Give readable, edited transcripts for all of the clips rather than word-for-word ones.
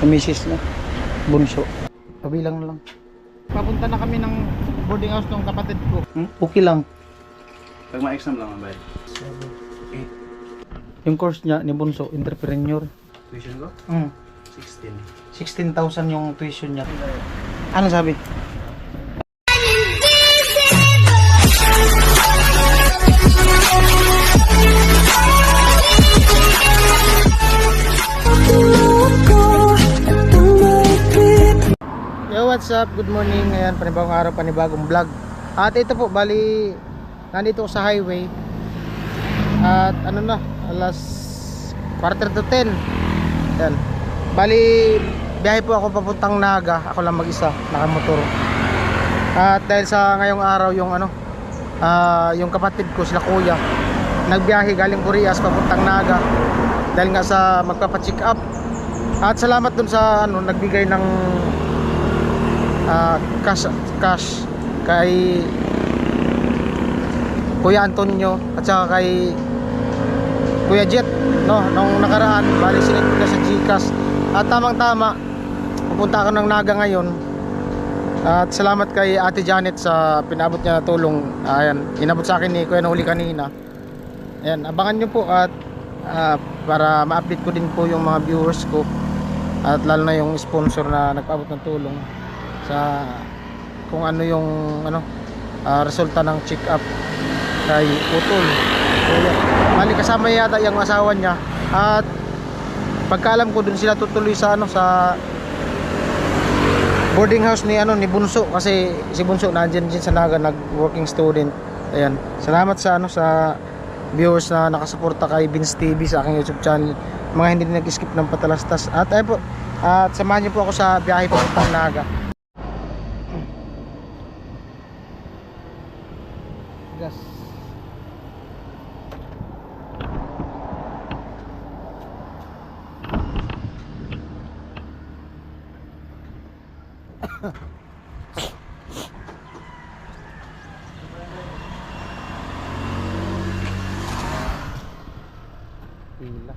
Misis na. Bunso. Kabilang na lang. Papunta na kami ng boarding house ng kapatid ko. Okay lang. Pag ma-exam lang ang bayad. Yung course niya ni Bunso, entrepreneur. Tuition ko? 16. 16,000 yung tuition niya. Ano sabi? Yo, what's up? Good morning. Ngayon, panibagong araw, panibagong vlog. At ito po, bali, nandito ko sa highway. At ano na, alas 9:45. Yan. Bali, biyahe po ako papuntang Naga. Ako lang mag-isa, nakamotor. At dahil sa ngayong araw yung yung kapatid ko, sila kuya, nagbiyahe galing Purias papuntang Naga. Dahil nga sa magpapa-check up. At salamat dun sa nagbigay ng cash kay Kuya Antonio at saka kay Kuya Jet, no, nung nakaraan. Bali sinend ko na sa GCash at tamang tama pupunta ako ng Naga ngayon. At salamat kay Ate Janet sa pinabot niya na tulong. Ayan, inabot sa akin ni Kuya Nahuli kanina. Ayan, abangan nyo po at para ma-update ko din po yung mga viewers ko at lalo na yung sponsor na nagpaabot ng tulong sa kung ano yung resulta ng check up kay Putol. Bali kasama yata yung asawa niya at pagkaalam ko dun sila tutuloy sa sa boarding house ni Bunso kasi si Bunso nandiyan din sa Naga, nag-working student. Ayan, salamat sa sa viewers na nakasuporta kay Vince TV sa aking YouTube channel, mga hindi nag-skip ng patalastas. At ayun po, at samahan niyo po ako sa biyahe papuntang Naga. Gas. Pila.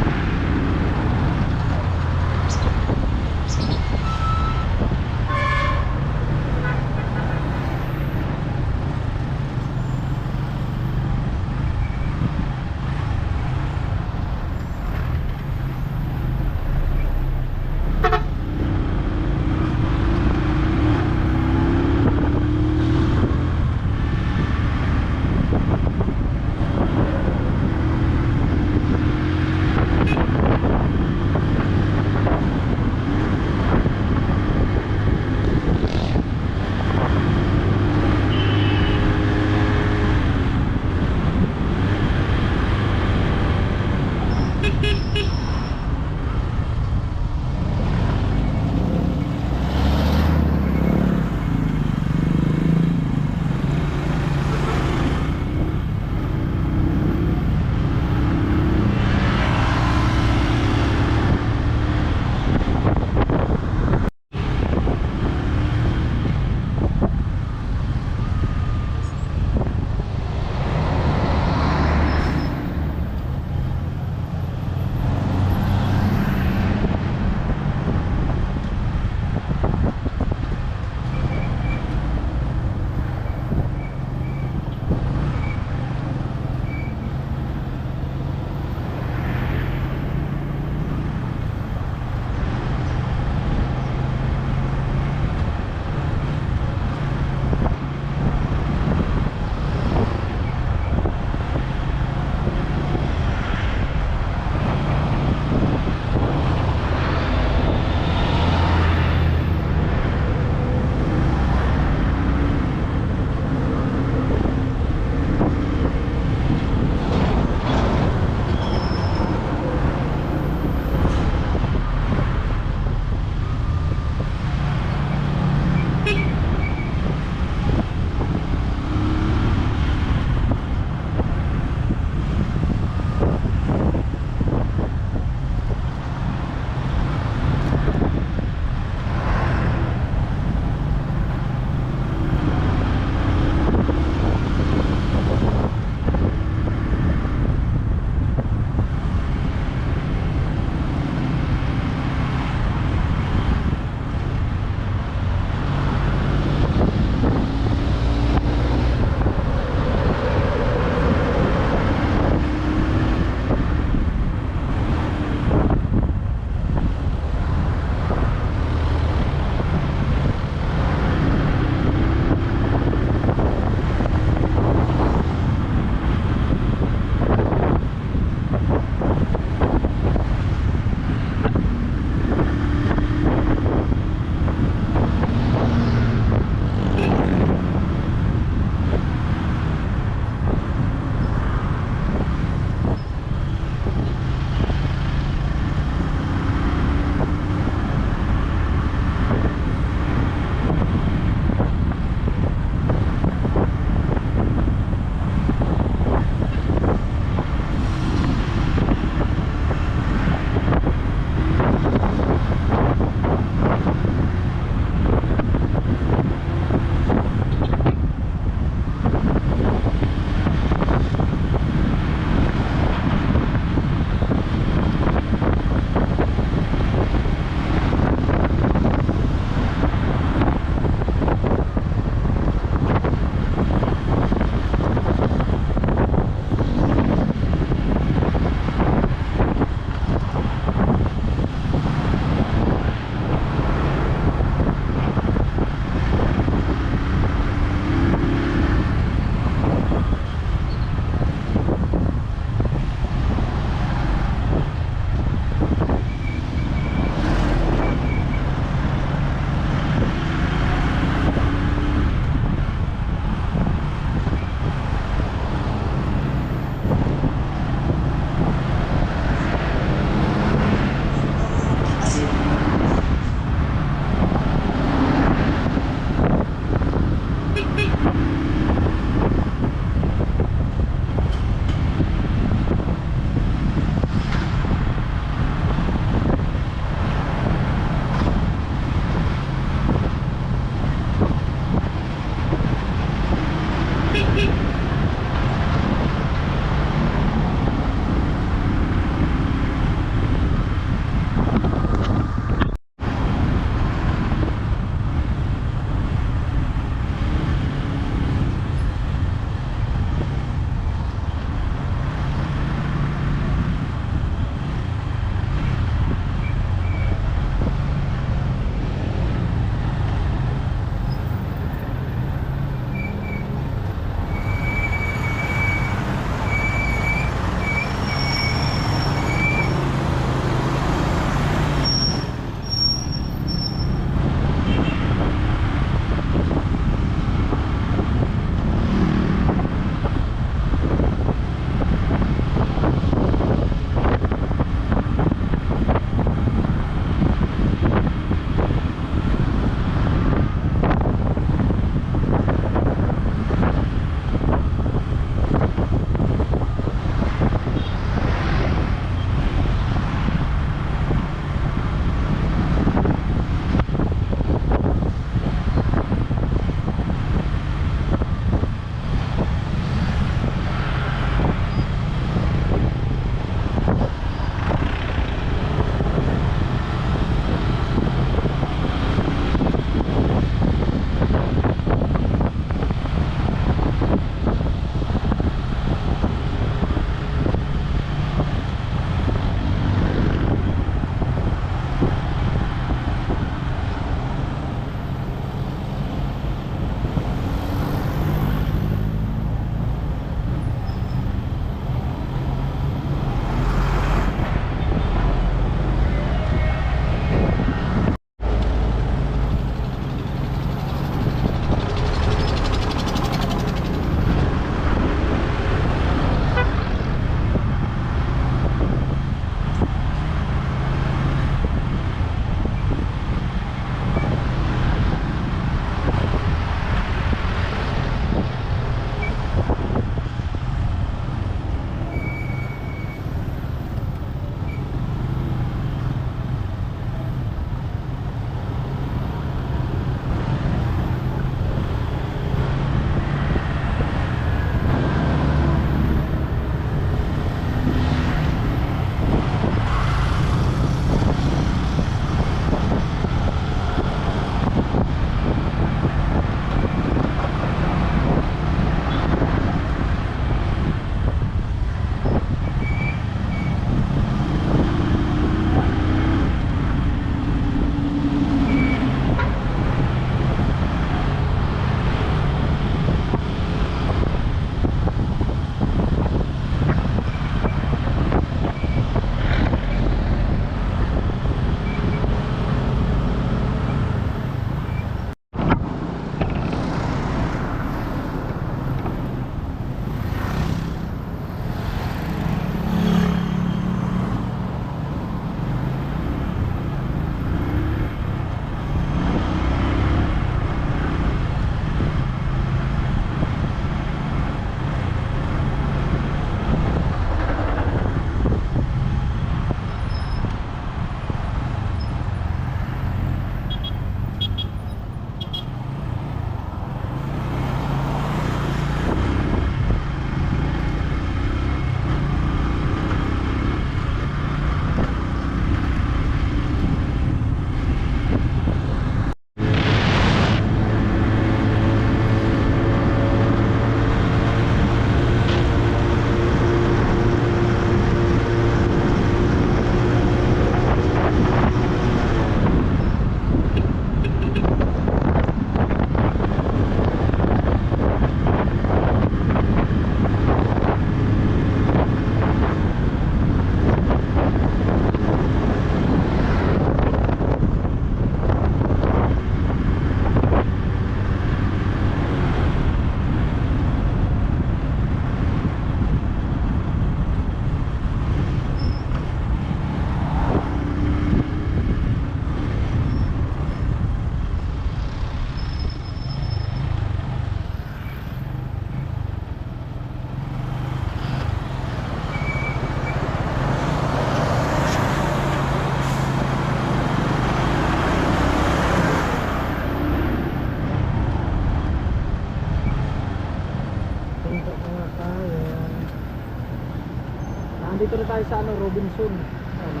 tayo sa ano, Robinson. Ano.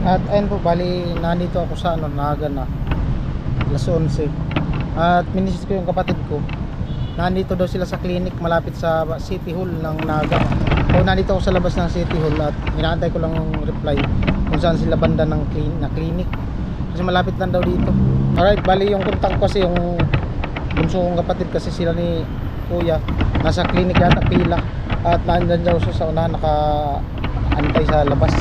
At ayun po, bali nandito ako sa ano, Naga na alas 11. At minisis ko yung kapatid ko. Nandito daw sila sa clinic malapit sa City Hall ng Naga. O nandito ako sa labas ng City Hall at inaantay ko lang yung reply kung saan sila banda ng clinic. Kasi malapit lang daw dito. Alright, bali yung contact ko kasi yung bunso kong kapatid kasi sila ni Kuya nasa clinic yata pila. At nandyan daw siya sa unahan naka-antay sa labas.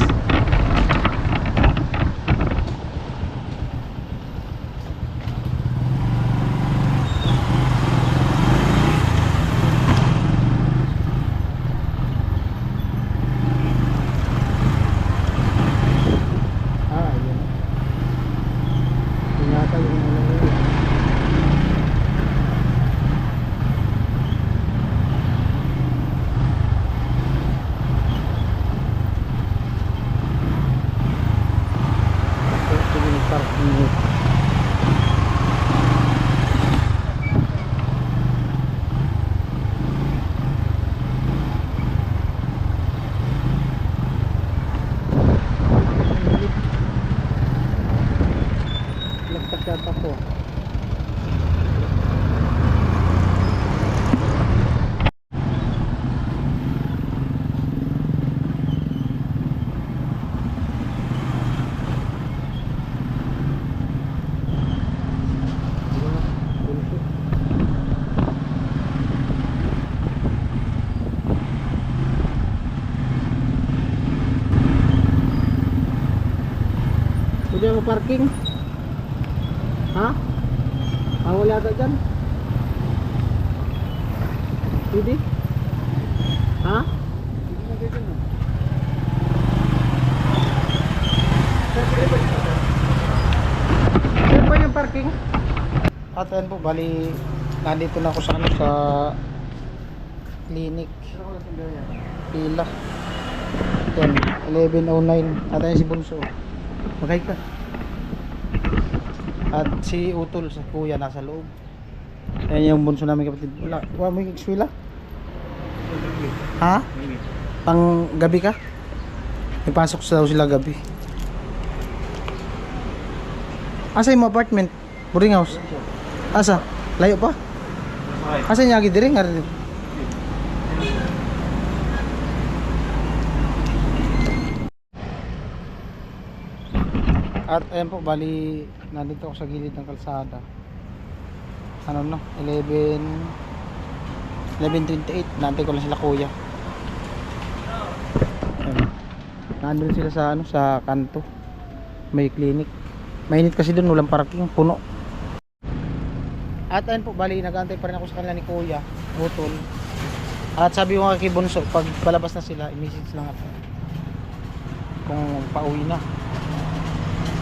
Ako. Pwede mo parking? Ha? Wala ka dyan? Pwede? Ha? Saan pa yung parking? At ayun po, bali nandito na ako sa ano, sa clinic pila 11:09. At ayun si Bunso, magay ka. At si Utol sa Kuya nasa loob. Ayan yung bunso namin kapatid. Wala mo yung eskwela? Ha? Pang gabi ka? Ipasok sa daw sila gabi. Asa yung apartment? Boarding house? Asa? Layo pa? Asa niya diri nga rin? At ayan po, bali nandito ako sa gilid ng kalsada. Ano no? 11:28. Nantay ko lang sila Kuya. Ayan. Nandun sila sa ano, sa kanto. May clinic. Mainit kasi doon, walang parking, puno. At ayun po, bali nag-aantay pa rin ako sa kanila ni Kuya, Utol. At sabi ko nga kay Bunso, pag palabas na sila, i-message lang ako kung pauwi na.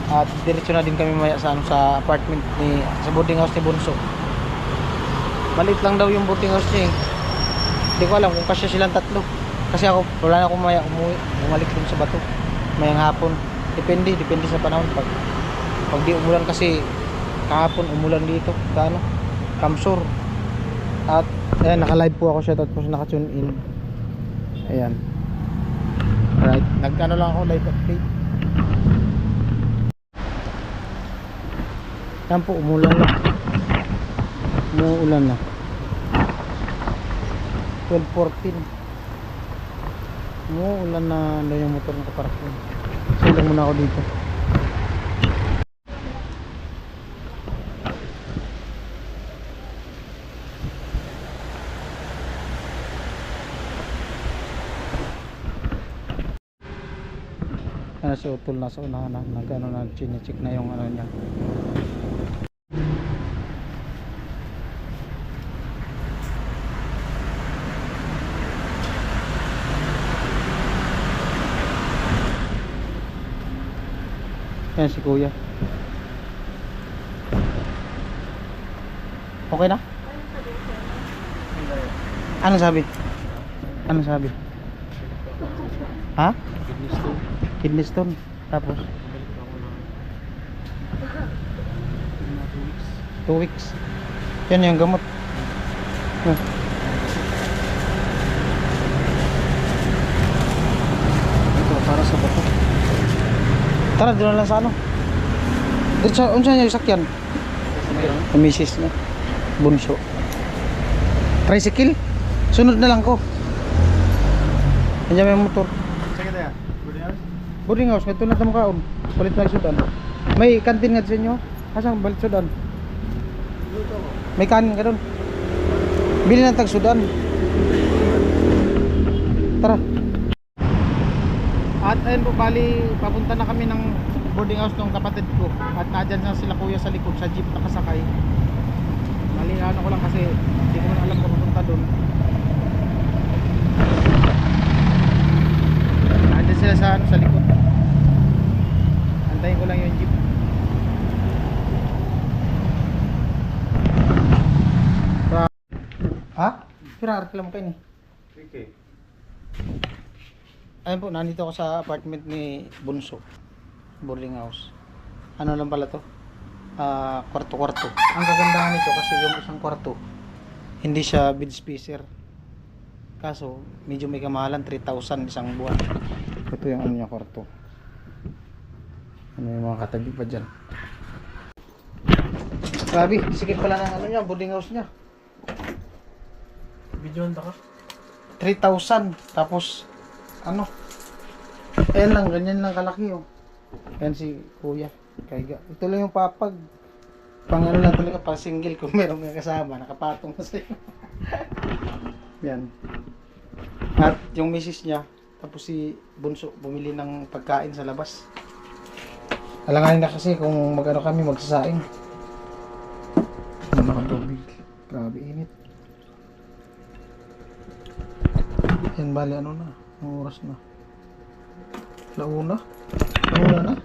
At diretso na din kami maya sa ano, sa apartment ni, sa boarding house ni Bunso. Maliit lang daw yung boarding house niya eh. Hindi ko alam kung kasya silang tatlo. Kasi ako, wala na akong maya umuwi, bumalik dun sa bato mayang hapon. Depende sa panahon. Pag di umulan, kasi kahapon umulan dito sa ano, Kamsur. At ayan, naka-live po ako, shoutout po sa naka-tune in. Ayan. Alright, nag-ano lang ako, live update. Yan po, umulan na. Umuulan na. 12:14. Umuulan na yung motor ng kaparking. Silang muna ako dito. na si Utol nasa unahan na nag-ano na chine-check na yung ano niya. Yan si Kuya. Okay na? Ano sabi? Ano sabi? Ha? Kidney stone. Tapos? 2 weeks. Yan yung gamot. Ito para sa bato. Tara, doon na lang sa ano. Dito sa, unsa niya yung sakyan? Ang misis na. Bunso. Tricycle? Sunod na lang ko. Nandiyan may motor. Sige tayo. Boarding house? Boarding house, ito na tamukaon. Palit na sudan. May kantin nga sa inyo? Asang balit sudan? May kanin ka doon. Bili ng tag sudan. Tara. At ayun po, bali papunta na kami ng boarding house ng kapatid ko. At nadyan na sila kuya sa likod sa jeep nakasakay. Bali ano ko lang kasi hindi ko na alam kung papunta doon. Nadyan sila sa ano, sa likod. Antayin ko lang yung jeep. Ha? Pirarap lang kayo ni. Okay. Ayun po, nandito ako sa apartment ni Bunso. Boarding house. Ano lang pala to? Kwarto-kwarto. Ang kagandahan nito kasi yung isang kwarto, hindi siya bed spacer. Kaso, medyo may kamahalan, 3,000 isang buwan. Ito yung ano niya kwarto. Ano yung mga katabi pa dyan. Grabe, sikip pala ng ano niya, boarding house niya. Video ka? 3,000. Tapos, ano? Ayan lang, ganyan lang kalaki oh. Ayan si Kuya. Kaya, ito lang yung papag. Pang ano lang talaga, pang single kung meron ka kasama, nakapatong na sa'yo. Yan. At yung misis niya, tapos si Bunso, bumili ng pagkain sa labas. Alanganin na kasi kung magano kami magsasaing. Ano nakatubig. Grabe init. Yan bali ano na, ang oras na. Launa na.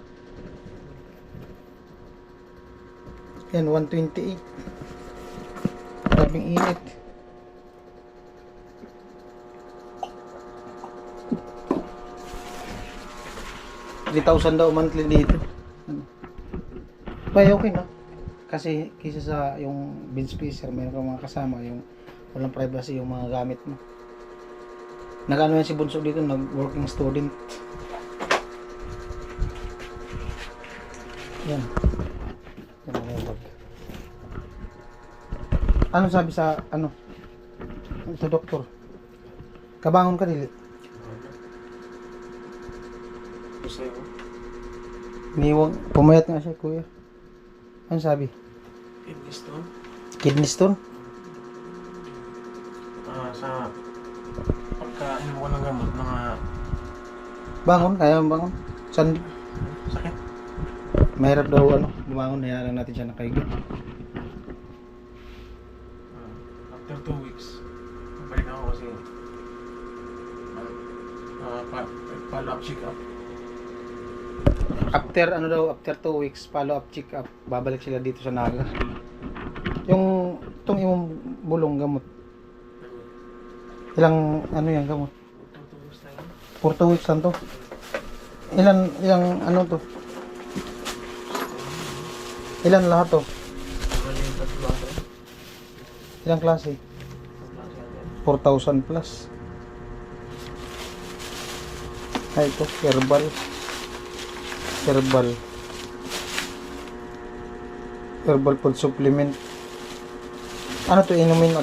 Yan 1:28. Grabing init. $3,000 daw monthly dito. Ano? Bay, okay na. Kasi kisa sa yung bin spacer, meron kang mga kasama, yung walang privacy yung mga gamit mo. Nag-ano yan si Bunso dito, nag-working student. Yan. Yan ang wag. Ano sabi sa, ano? Ito, doktor. Kabangon ka, dili? Niwag, pumayat nga siya, kuya. Ano sabi? Kidney stone? Kidney stone? Sa pagkain mo ng gamot, mga Bangon, kaya mo bangon? Saan? sakit. Mahirap daw, ano, bumangon, hayaan lang natin siya nakahiga. After 2 weeks, balik ako kasi follow up check up. After, ano daw, after 2 weeks, follow up, check up, babalik sila dito sa Naga. Yung, itong imong bulong gamot, ilang, ano yan, gamot? 2 weeks na yun. For 2 weeks lang to. Ilang, ano to? Ilan lahat to? Bali yung tatlo ako. Ilang klase? 4,000 plus. Ay, ito, herbal. Herbal food supplement. Ano to, inumin?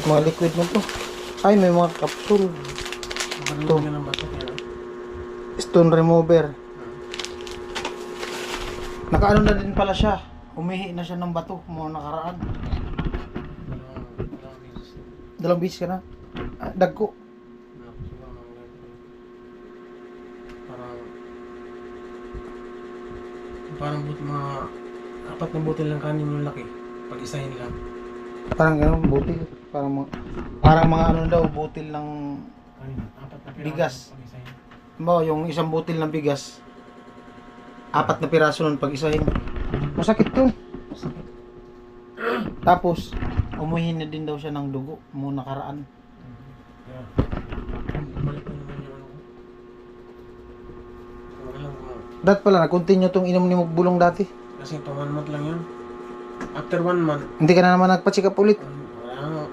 Mga liquid mo to. Ay, may mga capsule. Ito. Stone remover. Nakaano na din pala siya. Umihi na siya ng bato mga nakaraan. 2 beses ka na. Dagko. parang mga 4 na butil ng kanin yung laki. Pag isahin lang. Parang ano, butil. Parang mga ano daw, butil ng Kanin, 4 na piraso Bigas. pag isahin. mo, yung isang butil ng bigas. 4 na piraso nun pag isahin. Masakit yun. Sakit. Tapos, umuhin na din daw siya ng dugo muna nakaraan. Kaya, balik na naman yung ano ko. Okay lang mga. Dat pala, nag-continue tong inom ni Mugbulong dati. Kasi ito 1 month lang yun. After 1 month, Hindi ka na naman nagpa-check up ulit. wala naman,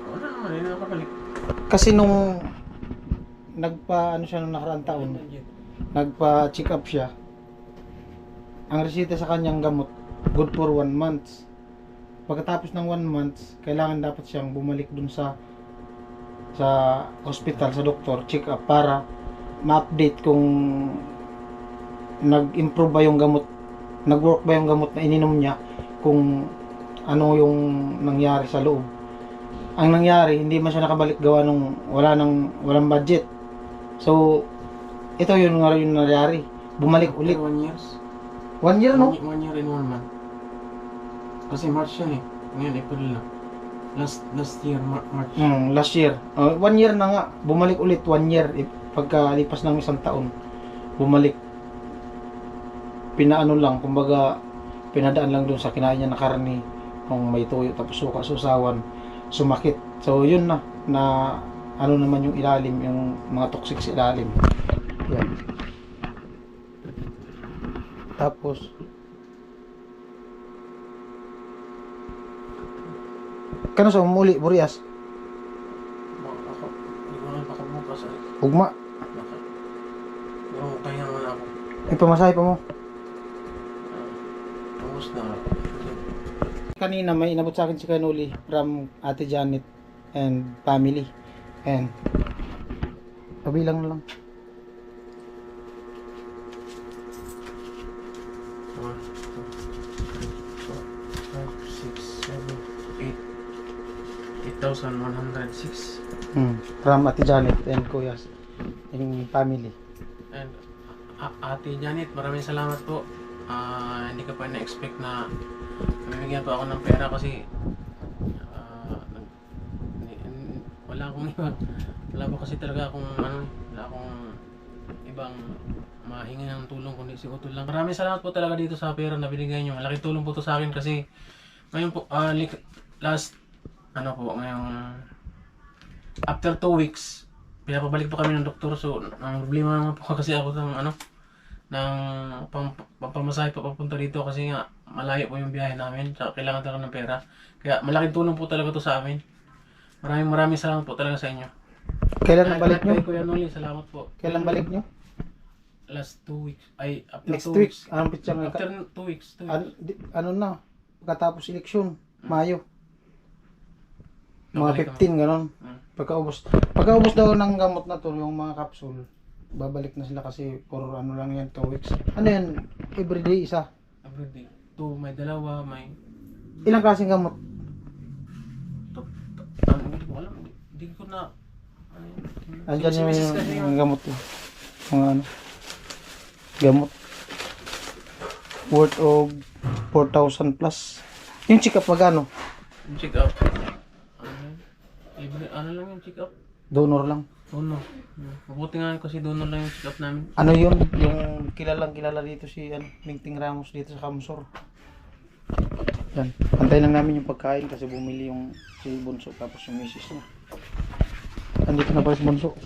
hindi na nakabalik. Kasi nung ano siya nung nakaraang taon, nagpa-check up siya. Ang resita sa kanyang gamot, good for 1 month. Pagkatapos ng 1 month, kailangan dapat siyang bumalik dun sa hospital, sa doktor, check up para ma-update kung nag-improve ba yung gamot, nag-work ba yung gamot na ininom niya, kung ano yung nangyari sa loob. Ang nangyari, hindi man siya nakabalik gawa nung walang budget. So, ito yung nangyari. Bumalik ulit. 1 year. 1 year, no? 1 year and 1 month. Kasi March yan eh. Ngayon, April na. Last year, March. Last year. 1 year na nga. Bumalik ulit 1 year. Pagkalipas ng 1 taon, bumalik. Pinaano lang, kumbaga, pinadaan lang dun sa kinain niya na karne nung may tuyo, tapos susawan, sumakit. So, yun na ano naman yung ilalim, yung mga toxic sa ilalim. Yan. Tapos, kano sa umuli, Burias? Ako, hindi ko nga makabukas eh. Ugma. Pero kaya naman ako. Ipamasahe pa mo. Tapos na. Kanina may inabot sa akin si Kanuli from Ate Janet and family. And kabilang na lang. 1, 2, 3, 4, 5, 6, 7, 8. 8,106. From Ate Janet and Kuya and family. And Ate Janet, maraming salamat po. Hindi ko pa na-expect na bibigyan pa ako ng pera kasi wala pa kasi talaga akong wala akong ibang mahingi ng tulong kundi si Utol lang. Maraming salamat po talaga dito sa pera na binigay nyo. Malaking tulong po to sa akin kasi ngayon po ngayong after 2 weeks pinapabalik po kami ng doktor. So ang problema naman po kasi ako ng pampamasahe pa papunta dito kasi nga malayo po yung biyahe namin. Kailangan talaga ng pera. Kaya malaking tulong po talaga to sa amin. Maraming salamat po talaga sa inyo. Kailan ang balik nyo? Kay Kuya Noli, salamat po. Kailan balik nyo? Last 2 weeks. Ay, after Next 2 week. weeks. Anong pitsang After 2 weeks. 2 weeks. ano na? Pagkatapos eleksyon, Mayo. Mga Babalik 15 ganon. Pagkaubos daw ng gamot na to, yung mga capsule, babalik na sila kasi puro ano lang yan, 2 weeks. Ano yan? Everyday isa. Everyday. 2, may dalawa, may... Ilang klaseng gamot? Hindi ko alam. Hindi ko na... Andyan Si yung, Mrs. kasi yung gamot yun. Mga ano. Gamot. Worth of 4,000 plus. Yung check up magano? Yung check up. Ano lang yung check up? Donor lang. Donor. Mabuti nga kasi donor lang yung check up namin. Ano yun? Yung kilala dito si Mingting Ramos dito sa Kamsor. Yan. Antay lang namin yung pagkain kasi bumili yung si Bunso tapos yung misis niya. Andito na pala si Bunso.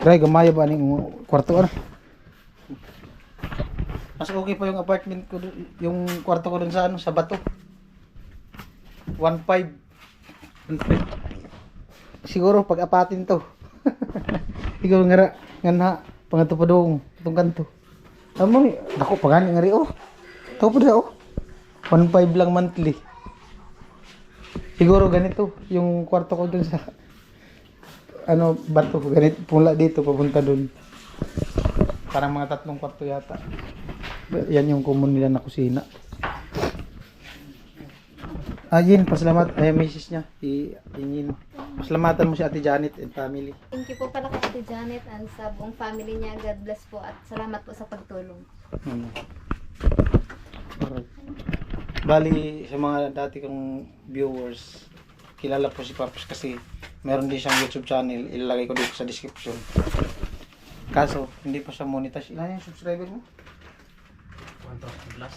Gray, gamaya ba yung kwarto ano? Mas okay pa yung apartment ko, yung kwarto ko dun sa sa Bato. 1.5. Siguro pag apatin to. Ikaw nga pangato pa dong itong kanto. Amo ni, dako pagani ngari oh. Taw pa daw. 1.5 lang monthly. Siguro ganito yung kwarto ko dun sa Bato, ganito pula dito papunta dun. Parang mga 3 kwarto yata. Yan yung common nila na kusina. Yin, pasalamat. Misis niya. Yin. Pasalamatan mo si Ate Janet and family. Thank you po pala kay Ate Janet and sa buong family niya. God bless po at salamat po sa pagtulong. Bali, sa mga dati kong viewers, kilala po si Papus kasi meron din siyang YouTube channel. Ilalagay ko dito sa description. Kaso, hindi pa siya monetize. Ilan yung subscriber mo? 1,000 plus.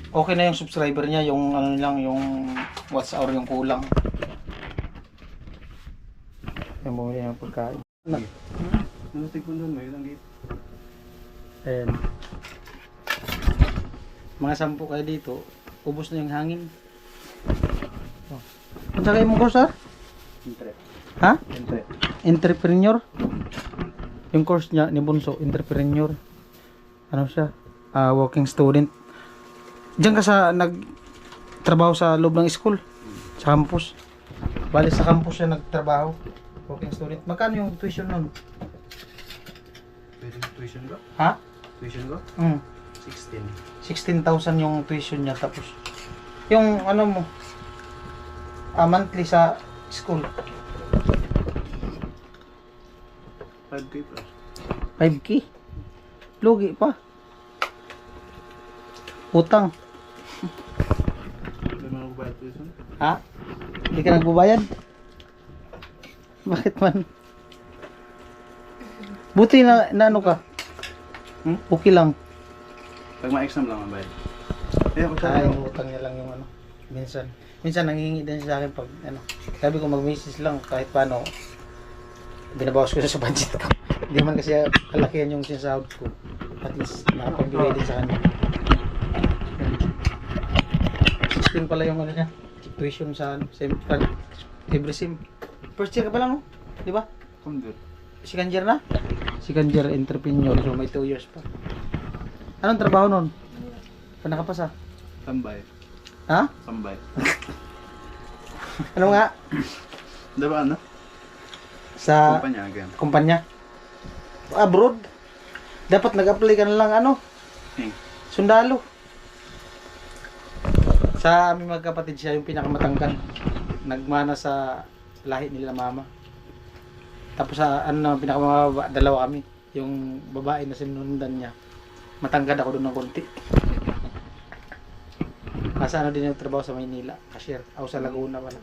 Okay na yung subscriber niya, yung ano lang, yung watch hour yung kulang. Yung bumili ng pagkain. Nalusig ko doon, may ilang gate. Ayan. Mga 10 kayo dito, ubos na yung hangin. Oh. Ang sakay mo course ha? Entre. Ha? Entre. Entrepreneur. Yung course niya ni Bunso, entrepreneur. Ano siya? Working student. Diyan ka sa nagtrabaho sa loob ng school, sa campus. Bali sa campus siya nagtrabaho. Working student. Magkano yung tuition nun? Pwede tuition ko? Ha? Tuition ko? 16. 16,000 yung tuition niya, tapos yung ano mo monthly sa school 5K plus. 5K lugi pa, utang. Hindi mo nagbayad tuition? Ha? Hindi ka nagbabayad? Bakit man? Buti na ano ka? Okay lang. Pag ma-exam lang ang bayad. Eh, ako Ay, utang niya lang yung ano. Minsan nangingi din siya sa akin pag ano. Sabi ko mag-message lang kahit paano. Binabawas ko siya sa budget ko. Hindi man kasi kalakihan yung sinasahod ko. At least nakapagbigay din sa kanya. 16 pala yung ano niya. Tuition sa ano, every sim. First year ka pa lang, no? Di ba? Convert. Second year na? Second year entrepreneur. So may 2 years pa. Anong trabaho nun? Pa nakapasa? Tambay. Ha? Tambay. Ano nga? Diba ano? Sa Kumpanya again. kumpanya? Abroad? Dapat nag-apply ka na lang ano? Sundalo. Sa aming magkapatid siya yung pinakamatangkan. Nagmana sa lahi nila mama. Tapos sa ano pinakamababa, dalawa kami. Yung babae na sinundan niya. Matangkad ako doon ng konti. Nasa ano din yung trabaho sa Maynila. Cashier. Ako sa Laguna pala.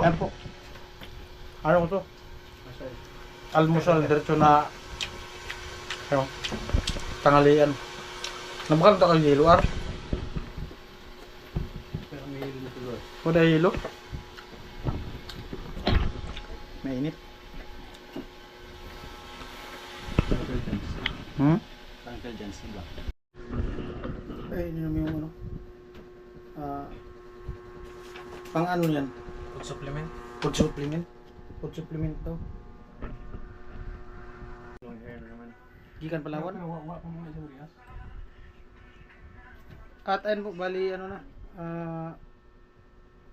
Ayan po. Ano ko to? Almusal, diretso na ano, tanghalian. Nabakal ito kang hilo, ar? Pero may hilo na tuloy. O dahil hilo? Mainit. Uncle Jens ba? Ay, hindi naman yung ano. Pang ano yan? Food supplement. Food supplement? Food supplement daw. Long hair naman. Gikan Palawan. Wala pa mga isang riyas. At ayun po, bali ano na.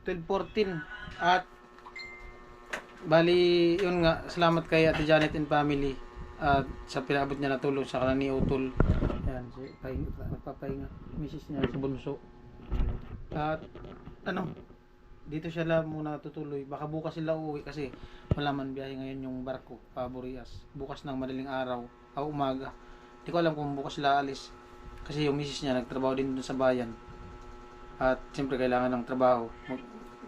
12:14. At bali yun nga, salamat kay Ate Janet and family. At sa pinabot niya na tulong sa kanila ni Utol. Yan, si nagpapahinga. Misis niya sa Bunso. At ano, dito siya lang muna tutuloy. Baka bukas sila uuwi kasi wala man biyahe ngayon yung barko pa Burias. Bukas ng madaling araw o umaga. Hindi ko alam kung bukas sila alis. Kasi yung misis niya nagtrabaho din dun sa bayan. At siyempre kailangan ng trabaho,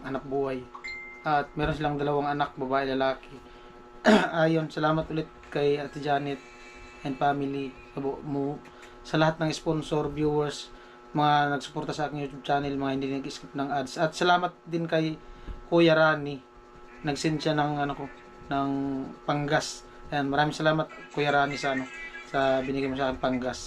hanap buhay. At meron silang 2 anak, babae, lalaki. Ayun, salamat ulit kay Ate Janet and family sa lahat ng sponsor, viewers, mga nagsuporta sa aking YouTube channel, mga hindi nag-skip ng ads. At salamat din kay Kuya Rani. Nag-send siya ng ano ko, ng panggas. Ayan, maraming salamat Kuya Rani sa ano, sa binigay mo sa akin panggas.